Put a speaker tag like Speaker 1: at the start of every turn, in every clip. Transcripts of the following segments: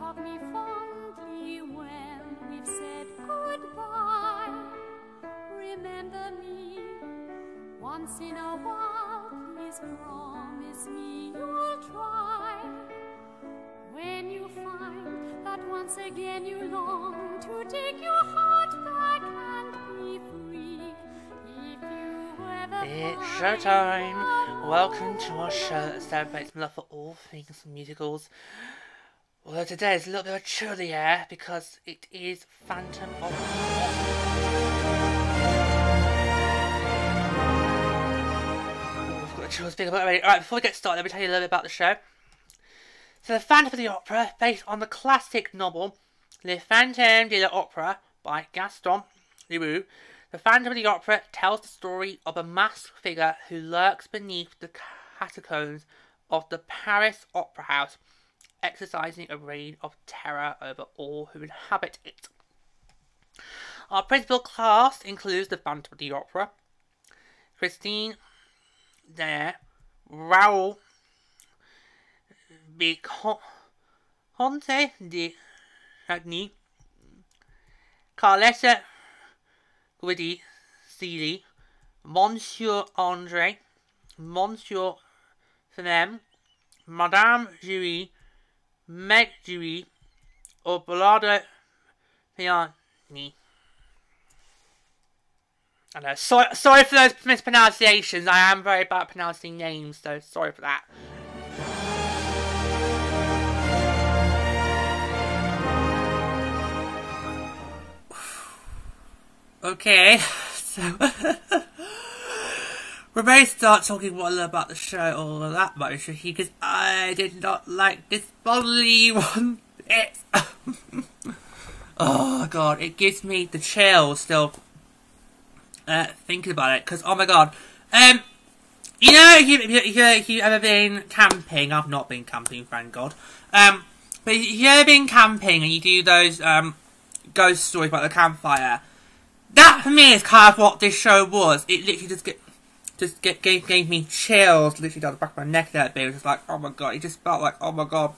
Speaker 1: hug me fondly when we've said goodbye. Remember me once in a while, please promise me you'll try. When you find that once again you long to take your heart back and be free, if you ever
Speaker 2: It's
Speaker 1: find
Speaker 2: showtime! Welcome to our show that celebrates love for all things musicals. Although today is a little bit of a chill in the air because it is Phantom of the Opera. We've got a chill speaker already. Alright, before we get started, let me tell you a little bit about the show. So the Phantom of the Opera, based on the classic novel Le Fantôme de l'Opéra by Gaston Leroux. The Phantom of the Opera tells the story of a masked figure who lurks beneath the catacombs of the Paris Opera House, exercising a reign of terror over all who inhabit it. Our principal cast includes the Phantom of the Opera, Christine Daae, Raoul Vicomte de Chagny, Carletta Guidi Seely, Monsieur André, Monsieur Fenem, Madame Julie, Meg Julie, or Ballado Piani. I know. Sorry for those mispronunciations. I am very bad at pronouncing names, so sorry for that. Okay, so we're ready to start talking more about the show, all of that much, because I did not like this bodily one bit. Oh god, it gives me the chills still thinking about it, because oh my god. You know, if you've ever been camping, I've not been camping, thank god, but if you've ever been camping and you do those ghost stories about the campfire, that for me is kind of what this show was. It literally gave me chills literally down the back of my neck there. It was just like, oh my god, it just felt like, oh my god.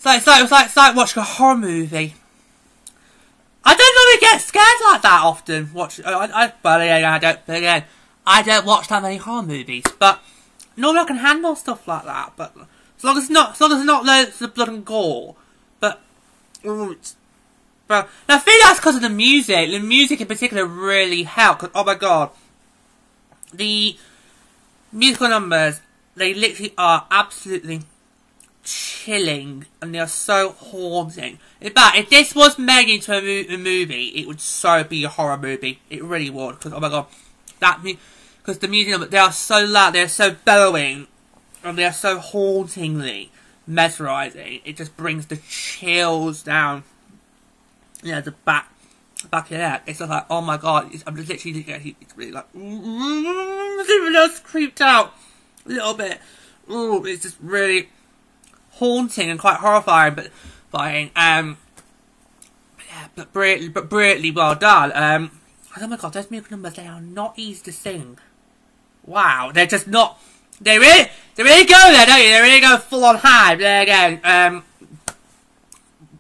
Speaker 2: It's like watching a horror movie. I don't normally get scared like that often. I don't watch that many horror movies, but normally I can handle stuff like that. But as long as it's not loads of blood and gore, but I think that's because of the music. The music in particular really helped. Cause, oh my god, the musical numbers, they literally are absolutely chilling, and they are so haunting. In fact, if this was made into a movie, it would so be a horror movie. It really would. Because oh my god, because the music numbers, they are so loud, they are so bellowing, and they are so hauntingly mesmerising. It just brings the chills down. Yeah, the back of your neck. It's just like, oh my god, I'm just literally, it's really like, even though it's creeped out a little bit. Ooh, it's just really haunting and quite horrifying, but brilliantly well done. Oh my god, those musical numbers, they are not easy to sing. Wow, they're just not, they really go there, don't you? They really go full on high. There you go.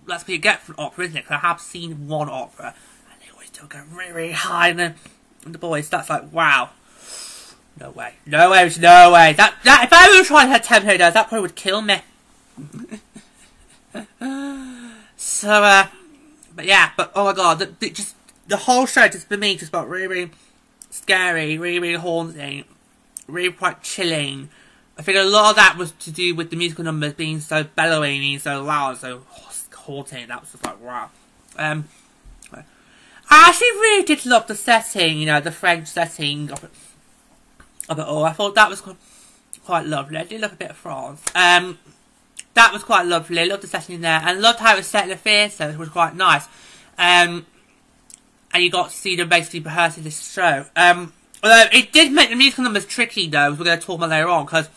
Speaker 2: That's what you get from opera, isn't it? Because I have seen one opera, and they always do go really, really high, and the voice, that's like, wow. No way. No way, no way. That if I were trying to have tempo does, that probably would kill me. So, but yeah, but oh my god, the whole show just for me just felt really, really scary, really, really haunting, really quite chilling. I think a lot of that was to do with the musical numbers being so bellowing, being so loud, so haunting. That was just like wow. I actually really did love the setting, you know, the French setting of it all. I thought that was quite lovely. I did love a bit of France. That was quite lovely. I loved the setting there, and loved how it was set in a theatre, which was quite nice. And you got to see them basically rehearsing this show. Although it did make the musical numbers tricky, though, as we're going to talk about later on, because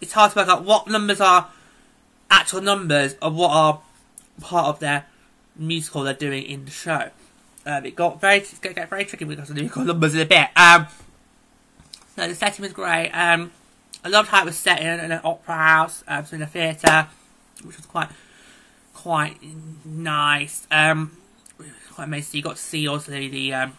Speaker 2: it's hard to work out what numbers are actual numbers and what are part of their musical they're doing in the show. It got very tricky because of the musical numbers in a bit. So the setting was great. I loved how it was set in an opera house, so in a theatre. which was quite nice. Quite amazing. You got to see also the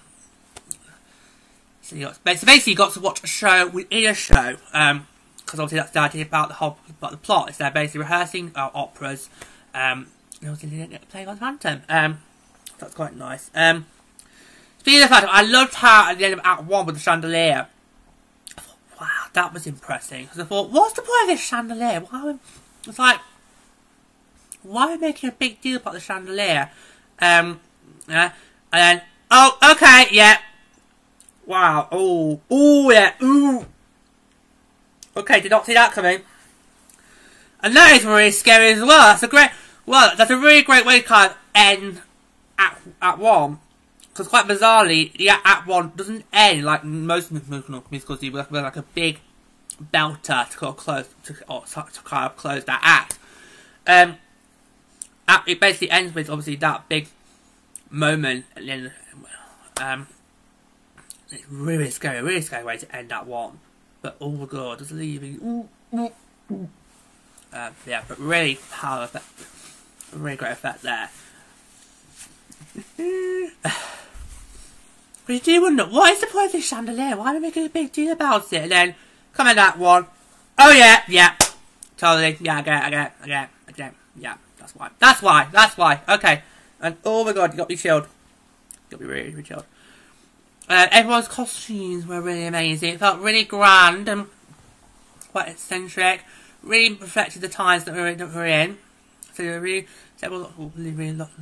Speaker 2: so basically you got to watch a show within a show. Because obviously that's the idea about the plot. Is they're basically rehearsing operas. And obviously they didn't get to play on Phantom. That's quite nice. Speaking of Phantom, I loved how at the end of Act 1 with the chandelier. I thought, wow, that was impressive. Because I thought, what's the point of this chandelier? It's like, why are we making a big deal about the chandelier? And then, oh, okay, yeah. Wow, oh, yeah, ooh. Okay, did not see that coming. And that is really scary as well. That's a really great way to kind of end Act 1. Because quite bizarrely, Act 1 doesn't end like most musicals do, with like a big belter to kind of close that act. It basically ends with obviously that big moment, and then it's really scary way to end that one. But oh my god, just leaving. Yeah, but really power effect, really great effect there. But you do wonder, what is the point of this chandelier? Why are they making a big deal about it? And then come in that one. Oh yeah, totally. Yeah, I get it. Yeah, that's why. Okay. And oh my god, you got me chilled. Got me really chilled. Everyone's costumes were really amazing. It felt really grand and quite eccentric. Really reflected the times that we're in. So they were really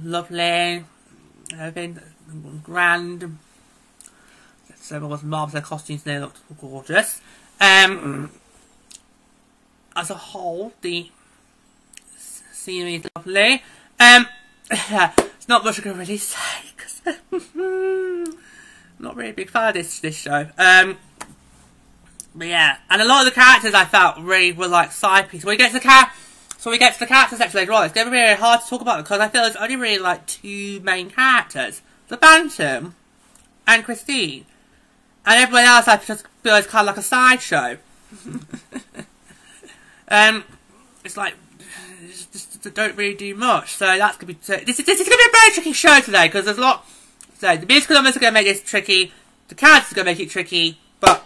Speaker 2: lovely. Everything grand. So everyone was marvellous. Their costumes, they looked gorgeous. As a whole, the scenery is lovely. It's not much I can really say because not really a big fan of this show. But yeah, and a lot of the characters I felt really were like side pieces. When we get to the character section later on, it's going to be really hard to talk about because I feel there's only really like two main characters: the Phantom and Christine, and everyone else I just feel is kind of like a sideshow. It's like just don't really do much. So that's gonna be this is gonna be a very tricky show today because there's a lot. So the musical numbers are gonna make this tricky. The characters are gonna make it tricky, but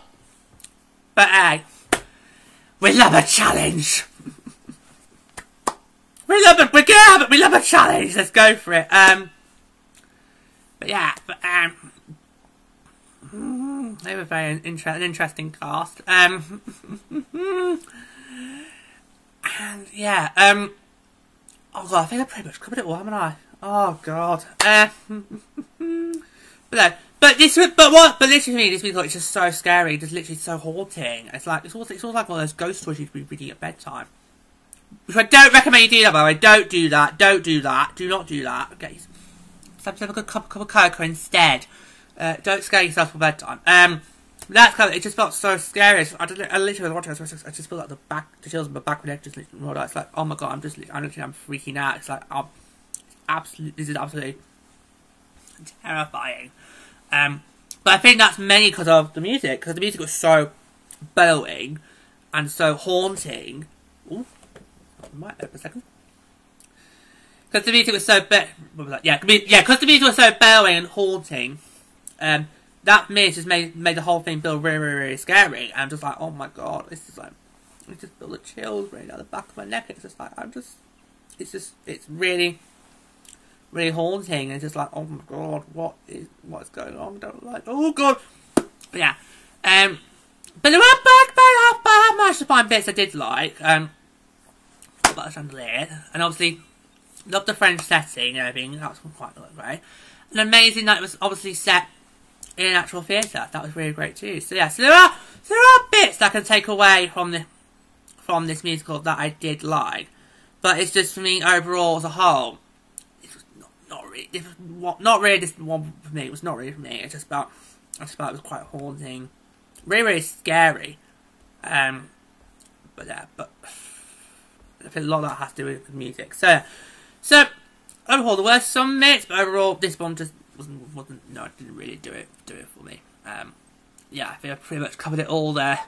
Speaker 2: hey, we love a challenge. We love a challenge. Let's go for it. But yeah, they were very interesting cast. And yeah, oh god, I think I pretty much covered it all, haven't I? Oh god. But this musical is just so scary, just literally so haunting. It's all like one of those ghost stories you'd be reading at bedtime. Which I don't recommend you do that, by the way. Don't do that. Do not do that. Okay. Have a good cup of cocoa instead. Don't scare yourself for bedtime. That's kind of, it just felt so scary. I literally was watching it, I just feel like the chills in my back of my neck just literally rolled out. It's like, oh my god, I'm freaking out. It's like, this is absolutely terrifying. But I think that's mainly because of the music, because the music was so bellowing and so haunting. Ooh, I might open a second. Because the music was so because the music was so bellowing and haunting. That for me just made the whole thing feel really, really, really scary. And I'm just like, oh my god, this is like, it just feel the chills right down the back of my neck. It's just like, it's really, really haunting. And it's just like, oh my god, what's going on? I don't like, oh god. But yeah, but there were much to find bits I did like. About the chandelier, and obviously loved the French setting and everything. That was quite great. And amazing that it was obviously set in an actual theatre. That was really great too. So yeah, so there are bits that I can take away from this musical that I did like, but it's just for me overall as a whole, it was not really this one for me. It was not really for me. I just felt it was quite haunting, really, really scary. But yeah, but I think a lot of that has to do with the music. So overall there were some bits, but overall this one just wasn't. No, it didn't really do it for me. Yeah, I think I pretty much covered it all there.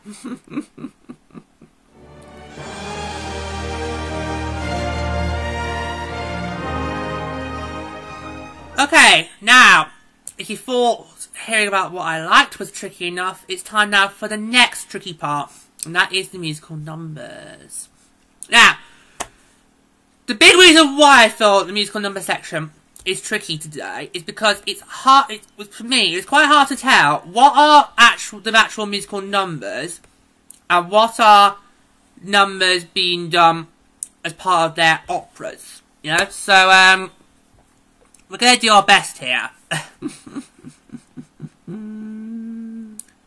Speaker 2: Okay, now, if you thought hearing about what I liked was tricky enough, it's time now for the next tricky part, and that is the musical numbers. Now, the big reason why I thought the musical number section is tricky today is because it's hard. For me, it's quite hard to tell what are the actual musical numbers and what are numbers being done as part of their operas. You know, so we're gonna do our best here.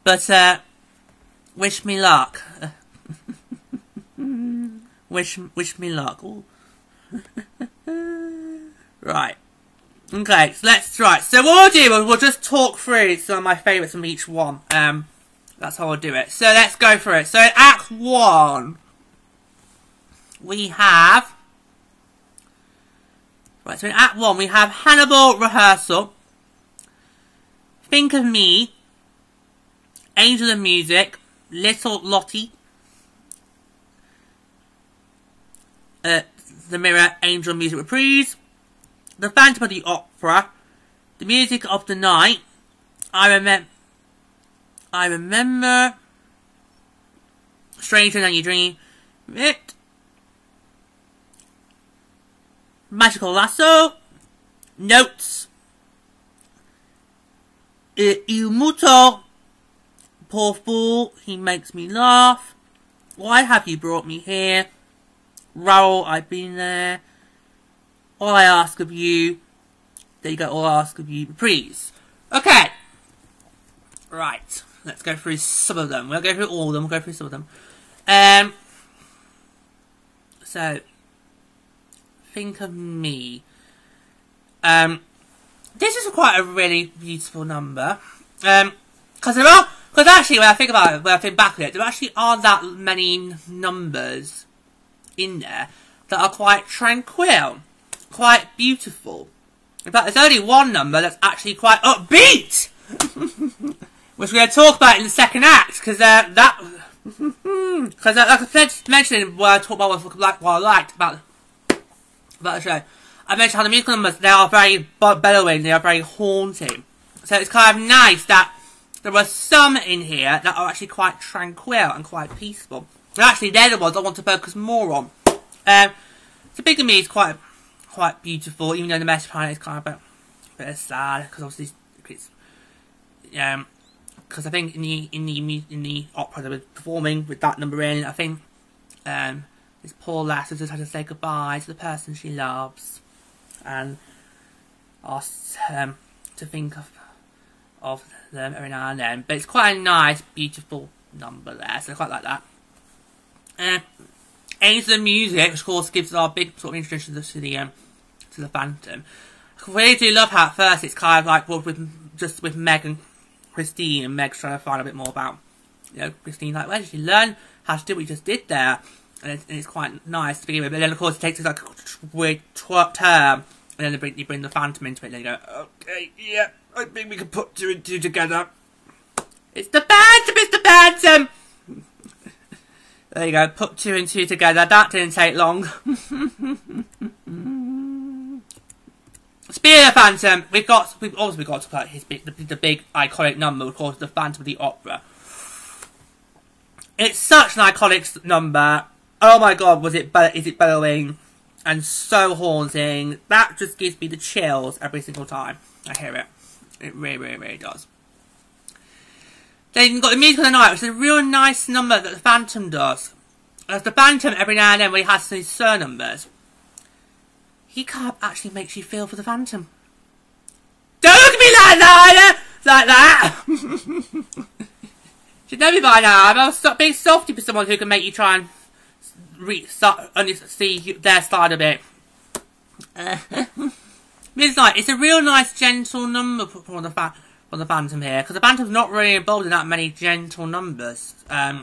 Speaker 2: But wish me luck. wish me luck. Ooh. Right. Okay, so so what we'll do is we'll just talk through some of my favourites from each one. That's how I'll do it. So let's go through it. So in Act 1, we have... Right, so in Act 1 we have Hannibal Rehearsal, Think of Me, Angel of Music, Little Lottie, The Mirror, Angel of Music Reprise, The Phantom of the Opera, The Music of the Night, I Remember, Stranger Than You Dream It, Magical Lasso, Notes, Il Muto, Poor Fool, He Makes Me Laugh, Why Have You Brought Me Here, Raoul, I've Been There, All I Ask of You, there you go, All I Ask of You, Reprise. Okay. Right. Let's go through some of them. We'll go through all of them, we'll go through some of them. So, Think of Me. This is quite a really beautiful number. Because actually, when I think about it, when I think back on it, there actually aren't that many numbers in there that are quite tranquil, quite beautiful. In fact, there's only one number that's actually quite upbeat, which we're going to talk about in the second act, because like I mentioned when I talked about what I liked about the show, I mentioned how the musical numbers, they are very bellowing, they are very haunting. So it's kind of nice that there are some in here that are actually quite tranquil and quite peaceful. And actually, they're the ones I want to focus more on. So Think of Me is quite beautiful, even though the message behind it is kind of a bit sad, because obviously it's because I think in the opera they were performing with that number in, I think this poor lass has just had to say goodbye to the person she loves, and asks to think of them every now and then. But it's quite a nice, beautiful number there, so I quite like that. Angel of Music, which of course gives our big sort of introduction to the Phantom. I really do love how at first it's kind of like with Meg and Christine, and Meg's trying to find a bit more about, you know, Christine, like, where did she learn how to do what you just did there? And it's quite nice to begin with, but then of course it takes this like weird term, and then you bring the Phantom into it, and then you go, okay, yeah, I think we can put two and two together. It's the Phantom, it's the Phantom! There you go, put two and two together, that didn't take long. Speaking of the Phantom, we've also got to put the big iconic number, of course, the Phantom of the Opera. It's such an iconic number. Oh my god, is it bellowing and so haunting. That just gives me the chills every single time I hear it. It really, really, really does. Then you've got the Music of the Night, which is a real nice number that the Phantom does. As the Phantom, every now and then, when he has these numbers, he can't actually make you feel for the Phantom. Don't look at me like that! Like that! Should know me by now. I'll stop being softy for someone who can make you try and only see their side of it. It's a real nice, gentle number from the Phantom here, because the Phantom's not really involved in that many gentle numbers. So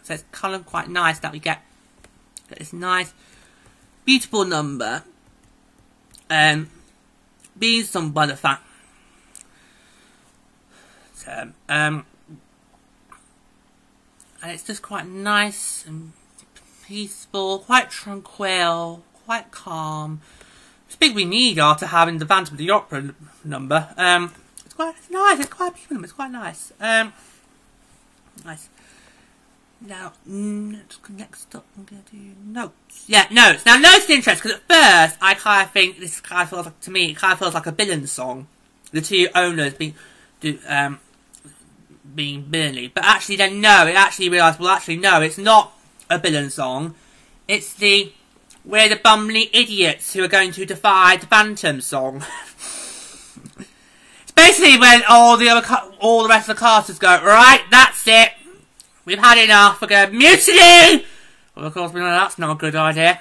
Speaker 2: it's kind of quite nice that we get this nice, beautiful number. Being sung by the Phantom. And it's just quite nice and peaceful, quite tranquil, quite calm. big we need after having the Phantom of the Opera number. It's quite nice. It's quite a beautiful number. It's quite nice. Nice. Now, next up, I'm going to do notes. Yeah, notes. Now, notes is interesting because at first, I kind of think this kind of feels like, to me, it kind of feels like a villain song. The two owners being villainy. But actually, then no, it actually realised, well, actually, no, it's not a villain song. It's we're the bumbling idiots who are going to defy the Phantom song. It's basically when all the rest of the casters go, right, that's it. We've had enough. We're going mutiny. Well, of course, we know that's not a good idea.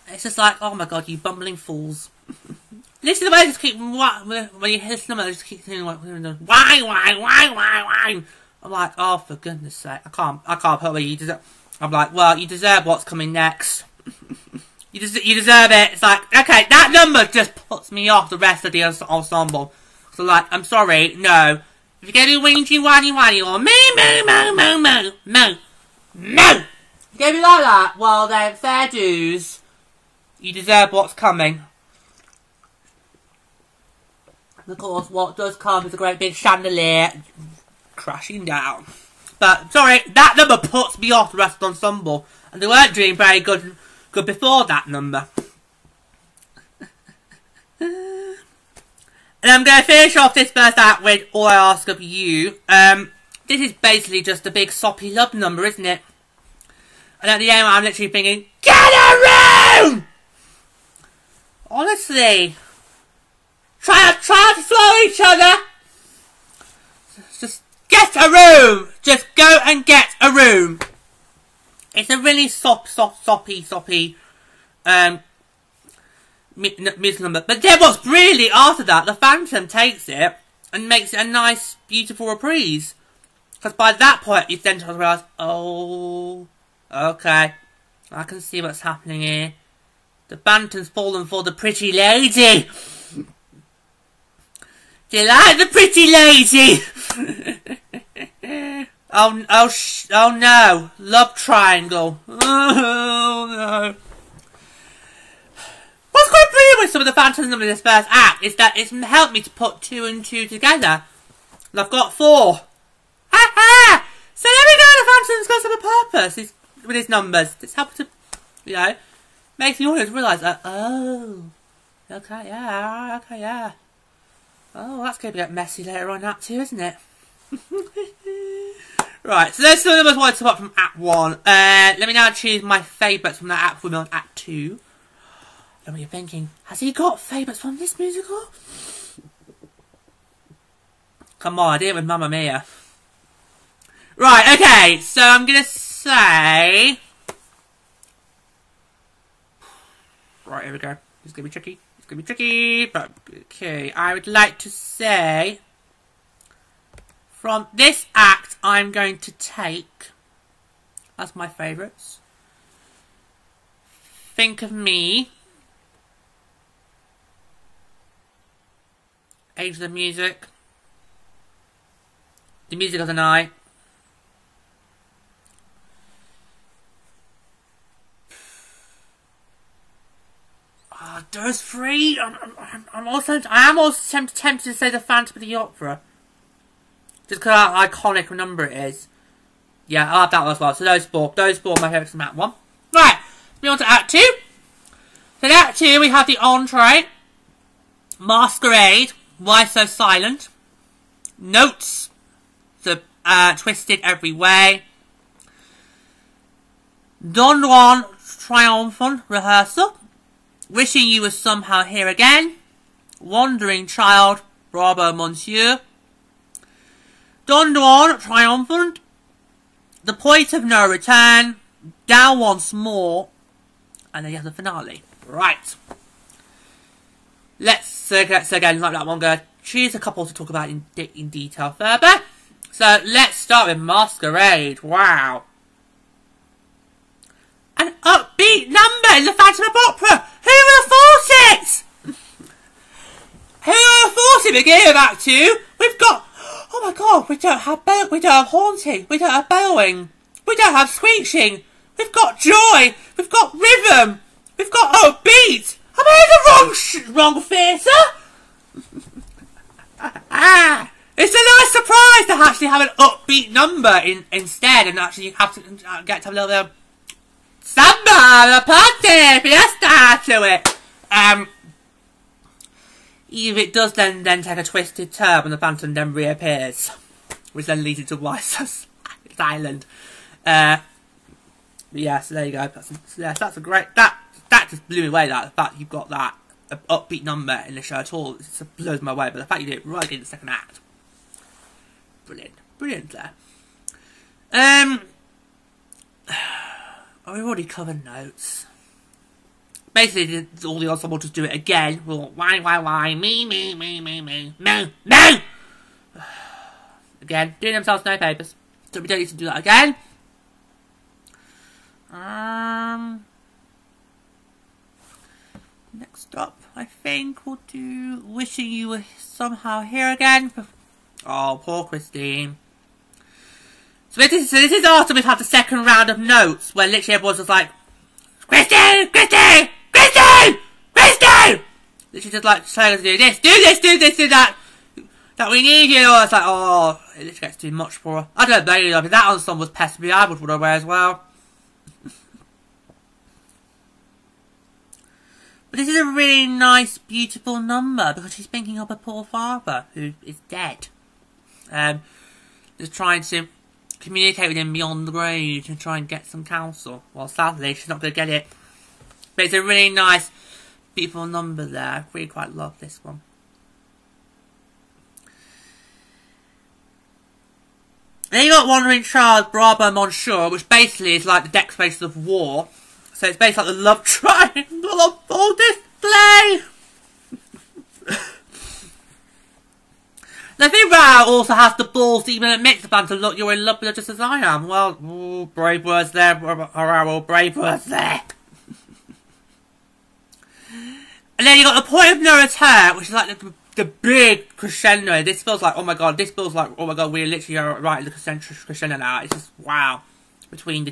Speaker 2: It's just like, oh my god, you bumbling fools. Listen to the way they just keep, when you hear this number, they just keep saying, like, why. I'm like, oh, for goodness sake, I can't put where you deserve. I'm like, well, you deserve what's coming next. You deserve it. It's like, okay, that number just puts me off the rest of the ensemble. So, like, I'm sorry, no. If you're going to do whingy, whiny, or moo. If you're going to be like that, well, then, fair dues. You deserve what's coming. And of course, what does come is a great big chandelier crashing down. But, sorry, that number puts me off the rest of the ensemble. And they weren't doing very good before that number. And I'm going to finish off this first act with All I Ask of You. This is basically just a big soppy love number, isn't it? And at the end, I'm literally thinking, get a room! Honestly. Try to flow each other. Just get a room. Just go and get a room. It's a really soppy music number. But then what's really after that, the Phantom takes it and makes it a nice, beautiful reprise. Because by that point, you then realise, oh, okay, I can see what's happening here. The Phantom's fallen for the pretty lady. Do you like the pretty lady? Oh no, love triangle. Oh no. What's quite brilliant with some of the Phantom numbers in this first act is that it's helped me to put 2 and 2 together. And I've got 4. Ha ha! So there we go, the Phantom's got some purpose with his numbers. It's helped to, you know, make the audience realise that, oh, okay, yeah. Oh, that's going to get messy later on Act 2, isn't it? Right, so those are the numbers I wanted to put from Act 1. Let me now choose my favourites from that Act from Act 2. I know what you're thinking. Has he got favourites from this musical? Come on, I did it with Mamma Mia. Right, okay, so I'm going to say... Right, here we go. It's going to be tricky. But okay, I would like to say from this act I'm going to take as my favourites Think of Me, Age of the Music, The Music of the Night, those 3. I am also tempted to say the Phantom of the Opera, just because how iconic a number it is. Yeah, I'll have that one as well. So those 4 are my favourites from Act 1. Right, move on to Act 2. So in Act 2 we have the entree, Masquerade, Why So Silent, Notes, the Twisted Every Way, Don Juan Triumphant Rehearsal, Wishing You Were Somehow Here Again, Wandering Child, Bravo Monsieur, Don Juan Triumphant, The Point of No Return, Down Once More, and then you have the finale. Right. Let's again, like that one, go choose a couple to talk about in detail further. So let's start with Masquerade. Wow. An upbeat number in the Phantom of Opera. Who would have thought it? Who would have thought it? Beginning of Act 2, we've got, oh my god, we don't have haunting, we don't have bellowing, we don't have screeching, we've got joy, we've got rhythm, we've got upbeat. I made the wrong theatre! It's a nice surprise to actually have an upbeat number instead, and actually you have to get to have a little bit of samba, a party, fiesta to it. It does then take a twisted turn when the Phantom then reappears, which then leads into Weiser's Island. Yeah, so there you go. That's a great. That just blew me away. The fact you've got that upbeat number in the show at all, it just blows my way. But the fact you did it right in the second act, brilliant there. We've already covered notes. Basically, all the ensemble just do it again. Well, why, me, no. Again, doing themselves no papers. So we don't need to do that again. Next up, I think we'll do Wishing You Were Somehow Here Again. Oh, poor Christine. So this is after we've had the second round of notes, where literally everyone's just like, Christine! Literally just like telling us to do that we need you. It's like, oh, it literally gets too much for her. I don't blame you. I mean, that ensemble was pestering me. I would want to wear as well. But this is a really nice, beautiful number because she's thinking of her poor father who is dead. Just trying to communicate with him beyond the grave and try and get some counsel. Well, sadly, she's not going to get it. But it's a really nice, beautiful number there. I really quite love this one. Then you got Wandering Child, Bravo Monsieur, which basically is like the Declaration of War. So it's basically like the love triangle of full display. Now, I think Rao also has the balls to even admit to the band to look, you're in love with her just as I am. Well, ooh, brave words there, brave words there. And then you got the Point of No Return, which is like the big crescendo. This feels like, oh my god, we're literally right in the crescendo now. It's just, wow. Between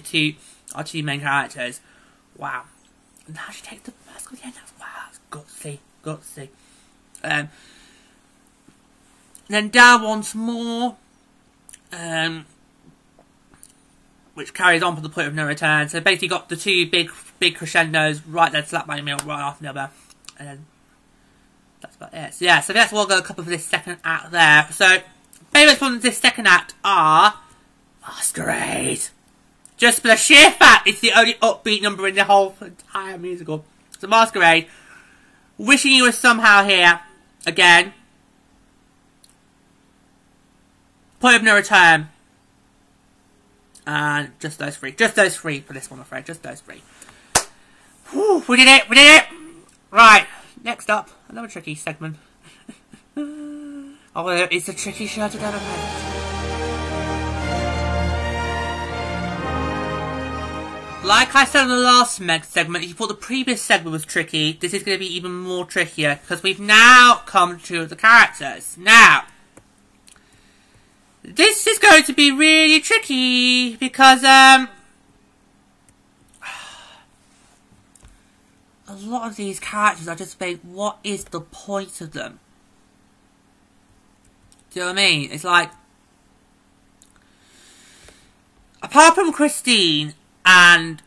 Speaker 2: our two main characters. Wow. And now she takes the mask off the end. Wow, it's gutsy. Then Down Once More. Which carries on from the Point of No Return. So basically got the two big crescendos right there, slap by the middle, right after the other. And then that's about it. So yeah, so that's what we'll go a couple for this second act there. So favourites from this second act are Masquerade. Just for the sheer fact it's the only upbeat number in the whole entire musical. So Masquerade. Wishing You Were Somehow Here again. Point of No Return. And just those three. Just those three for this one, I'm afraid. Just those three. Whew, we did it! Right, next up, another tricky segment. Oh, it's a tricky show to go to bed. Like I said in the last segment, if you thought the previous segment was tricky, this is going to be even more trickier, because we've now come to the characters. Now, this is going to be really tricky, because, a lot of these characters, I just think, what is the point of them? Do you know what I mean? It's like, apart from Christine and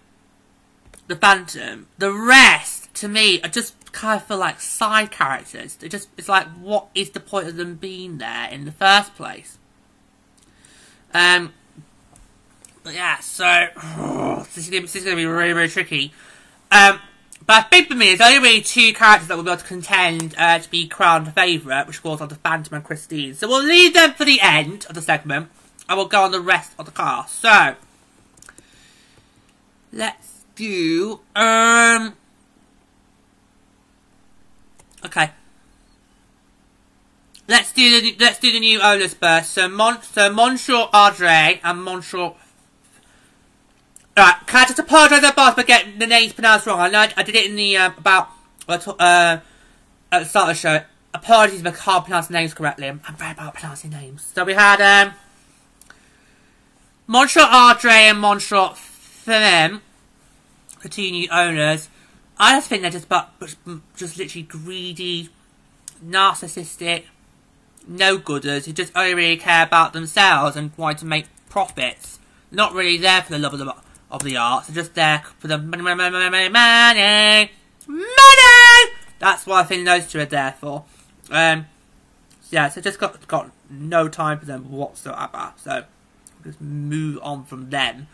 Speaker 2: the Phantom, the rest, to me, I just kind of feel like side characters. It's like, what is the point of them being there in the first place? But yeah, so, this is going to be really, really tricky. But I think for me, there's only really two characters that will be able to contend to be crowned favourite, which of course are the Phantom and Christine. So we'll leave them for the end of the segment, and we'll go on the rest of the cast. So, let's do, okay. Let's do the new owners first. So Monsieur Audrey and Monsieur. Right, can I just apologise about for getting the names pronounced wrong? I know I did it in the at the start of the show. Apologies if I can't pronounce names correctly. I'm very bad at pronouncing names. So we had Monsieur Audrey and Monsieur Philem, the two new owners. I just think they're just literally greedy, narcissistic, no-gooders who just only really care about themselves and want to make profits. Not really there for the love of the arts. They're just there for the money. That's what I think those two are there for. Yeah, so just got no time for them whatsoever. So just move on from them.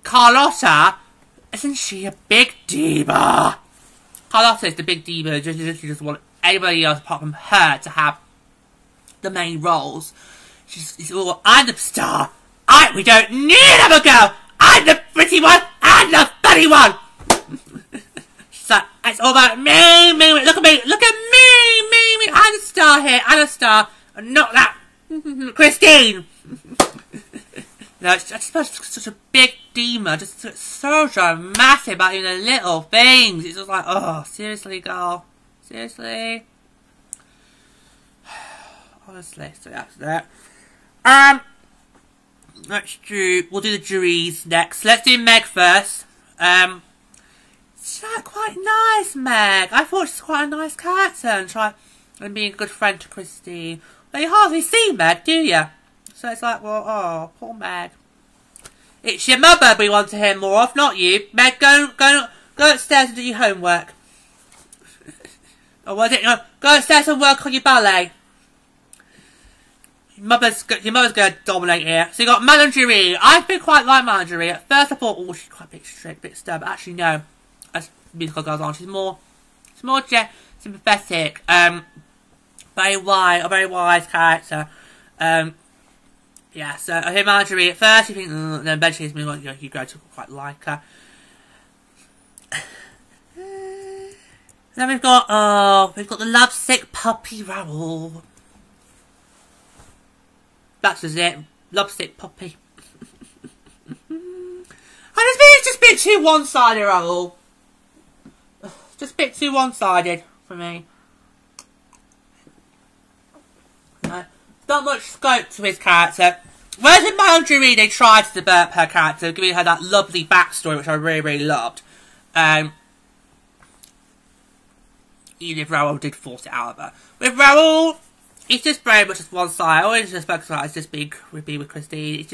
Speaker 2: Carlotta, isn't she a big diva? Carlotta is the big diva. Just want anybody else apart from her to have the main roles. She's all, I'm the star. We don't need another girl. I'm the pretty one and the funny one. She's like, it's all about me. Look at me. Look at me. I'm the star here. I'm the star. And not that Christine. No, I just felt such a big diva. Just so dramatic about even the little things. It's just like, oh, seriously, girl. Seriously. Honestly, so that's that. We'll do the juries next. Let's do Meg first. She's quite nice, Meg. I thought she's quite a nice character and being a good friend to Christine. Well, you hardly see Meg, do you? So it's like, well, oh, poor Meg. It's your mother we want to hear more of, not you. Meg, go upstairs and do your homework. Or was it? No, go upstairs and work on your ballet. Your mother's going to dominate here. So you got Melangerie. I've been quite like Melangerie. At first I thought, oh, she's quite a bit strict, a bit stern. But actually, no. As musical goes on, she's more sympathetic. Very wise character. Yeah. So I hear Melangerie at first. You think, then eventually you grow to quite like her. Then we've got the lovesick puppy Raoul. That's just it. Lovesick puppy. And it's just a bit too one-sided, Raoul. Just a bit too one-sided for me. Not much scope to his character. Whereas in Melangerie they tried to develop her character, giving her that lovely backstory which I really, really loved. Even if Raoul did force it out of her. With Raoul, he's just very much just one side. I always just focus on just being with Christine.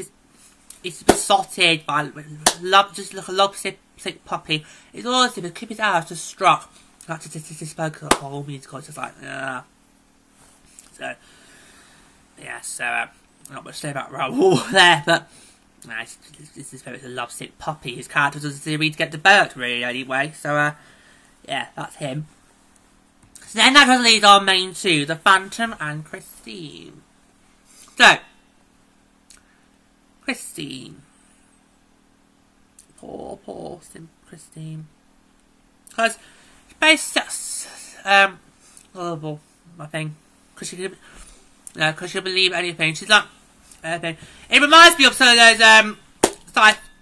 Speaker 2: He's besotted by love, just like a lovesick puppy. It's always to keep his eyes just struck. Like to focus on the whole musical. It's just like, So, yeah, so, not much to say about Raoul there, but this is very much a lovesick puppy. His character doesn't seem to get developed really anyway. So, yeah, that's him. So then that does lead our main two, the Phantom and Christine. So, Christine. Poor Christine. Because she's very lovable, I think. Because she'll believe anything. She's like anything. It reminds me of some of those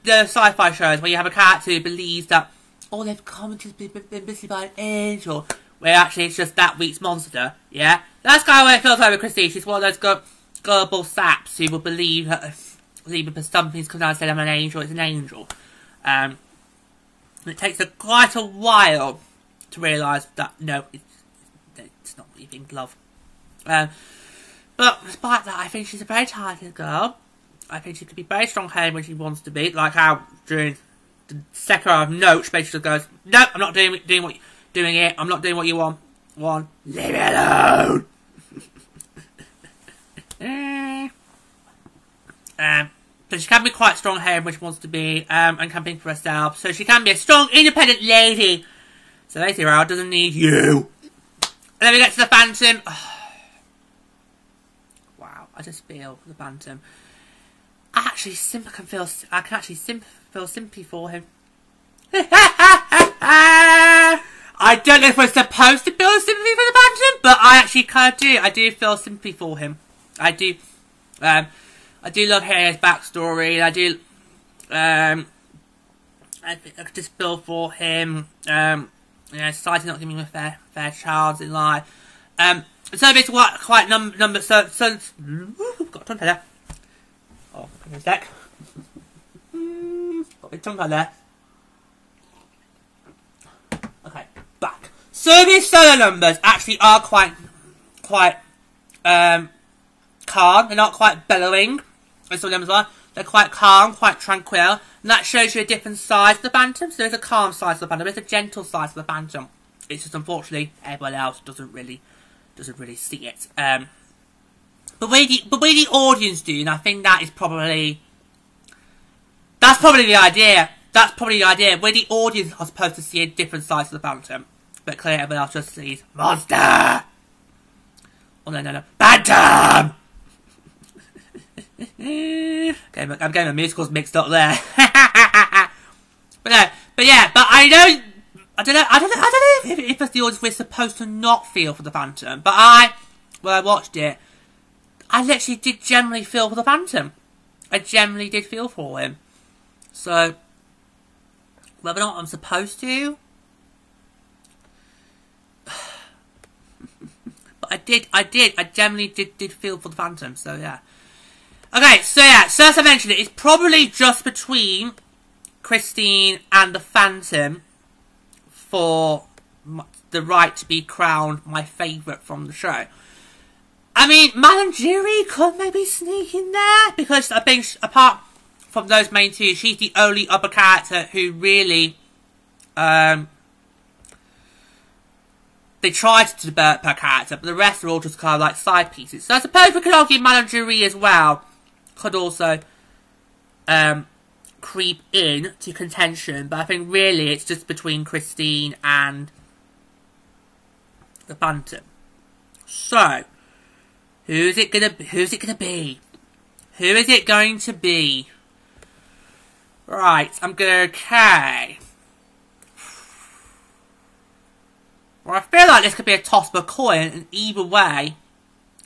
Speaker 2: sci-fi shows where you have a character who believes that they've come to be visited by an angel. Where actually it's just that week's monster, yeah? That's kind of what it feels like with Christine. She's one of those gullible saps who will believe if something's come down and said I'm an angel, it's an angel. It takes quite a while to realise that, no, it's not what you think, love. But despite that, I think she's a very talented girl. I think she could be very strong-headed when she wants to be, like how during the second half of Note, she basically goes, no, I'm not doing it. I'm not doing what you want. Leave me alone. So she can be quite strong-headed when she wants to be, and can think for herself. So she can be a strong, independent lady. So Lady Raoul doesn't need you. And then we get to the Phantom. Oh. Wow, I just feel the Phantom. I can actually feel sympathy for him. I don't know if we're supposed to feel sympathy for the Phantom, but I actually kind of do. I do feel sympathy for him. I do love hearing his backstory. I just feel for him. Society's not giving him a fair chance in life. So it's quite got a tongue there. Oh, give me a sec. Got a tongue there. Okay, back. So these solo numbers actually are quite calm. They're not quite bellowing, as some numbers are. They're quite calm, quite tranquil, and that shows you a different size of the Phantom. So there's a calm size of the Phantom, there's a gentle size of the Phantom. It's just unfortunately everyone else doesn't really see it. But we the audience do, and I think that's probably the idea. That's probably the idea. We the audience are supposed to see a different size of the Phantom, but clearly everyone else just sees monster. Oh no, Phantom. Okay, I'm getting the musicals mixed up there. but I don't know if it's the audience we're supposed to not feel for the Phantom. But when I watched it, I literally did generally feel for the Phantom. I generally did feel for him. So whether or not I'm supposed to, but I generally did feel for the Phantom. So yeah. Okay, so as I mentioned, it's probably just between Christine and the Phantom for the right to be crowned my favourite from the show. I mean, Madame Giry could maybe sneak in there, because I think, apart from those main two, she's the only other character who really, they tried to develop her character, but the rest are all just kind of like side pieces. So I suppose we could argue Madame Giry as well could also creep in to contention, but I think really it's just between Christine and the Phantom. So, who's it gonna be? Who is it going to be? Right, okay. Well, I feel like this could be a toss of a coin, and either way,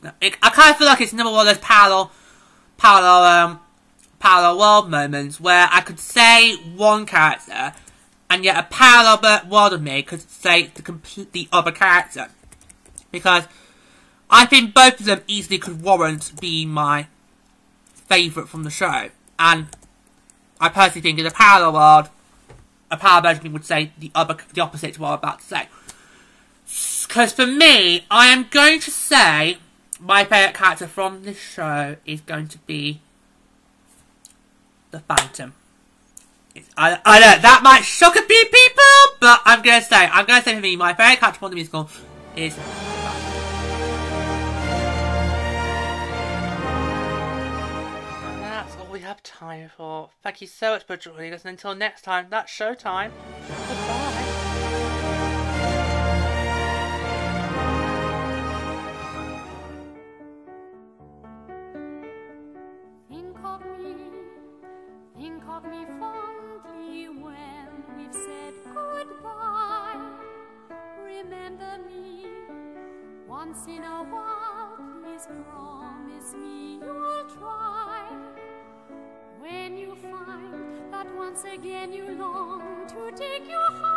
Speaker 2: I kind of feel like it's another one of those parallel world moments where I could say one character, and yet a parallel world of me could say the completely other character, because I think both of them easily could warrant being my favourite from the show. And I personally think in a parallel world, a parallel version of me would say the opposite to what I'm about to say. Because for me, I am going to say my favourite character from this show is going to be the Phantom. I know, that might shock a few people, but I'm going to say for me, my favourite character from the musical is the Phantom. And that's all we have time for. Thank you so much for joining us, and until next time, that's showtime. Goodbye.
Speaker 1: Think of me fondly when we've said goodbye. Remember me once in a while. Please promise me you'll try. When you find that once again you long to take your heart